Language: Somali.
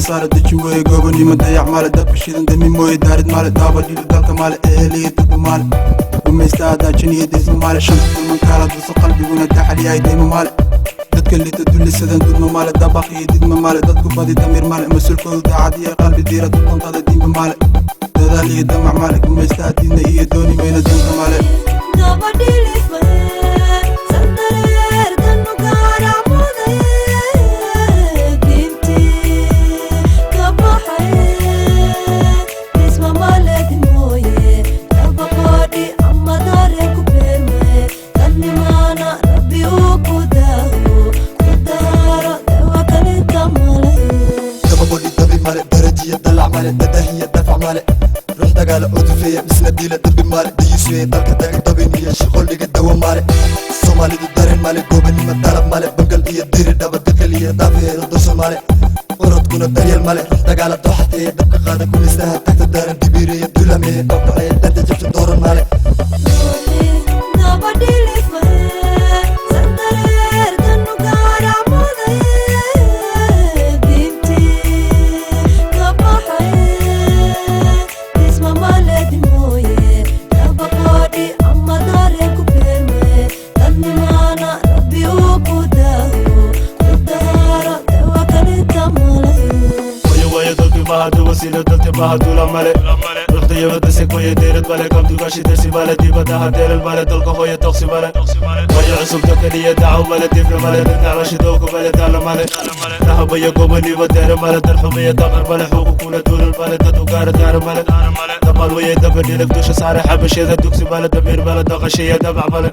صار دجوي قوبني من ضيع مال دب شيدن دمي موي دارد مال دابا دي دالك مال اهلي دب مال وما يستاهل جنيه ديس مال شنط من كارد قلبي وانا دحلي اي ديم مال dadka liita dulisadan dudma maale dabaqi didma maale dadku badi damir maale mas-uulkoodu daacadiya qalbi diira duqontada diinba maale dadaal iyo damac maale gumaysta diinna iyo dooni mayna danka maale هي دفع مالك روح دقالة أوتوفية بس نديلة دبي مالك ديسوية دالك داقي دبينية شغل لقى الدوا مالك الصومالي دي دارين مالك قوبني ما طلب مالك بنقل إيا ديري دابا دقلية دافية ردوسو مالك ورد كون الدريال مالك روح دقالة دوحتية دبقى قادة كون يستاهل تحت الدارين دبيرية دولامية قوقعية دانتا جبت دور مالك bahadu wasilo dadka bahadu la male ruxda yabada sekoye deerad male kamtu gashi dersi male dibada hadeelal male dalka hooya toqsi male wayo cusubta kaliya dacaw male difna male dadnaclashi dowka male daala male dahabaya gobaniba deere male darxumaya daqar male xuuqa kula duulal male dad ugaara daara male damal waya daba dhilag dusha saare xabasheeda dugsi male damiir male daqashaya dabac male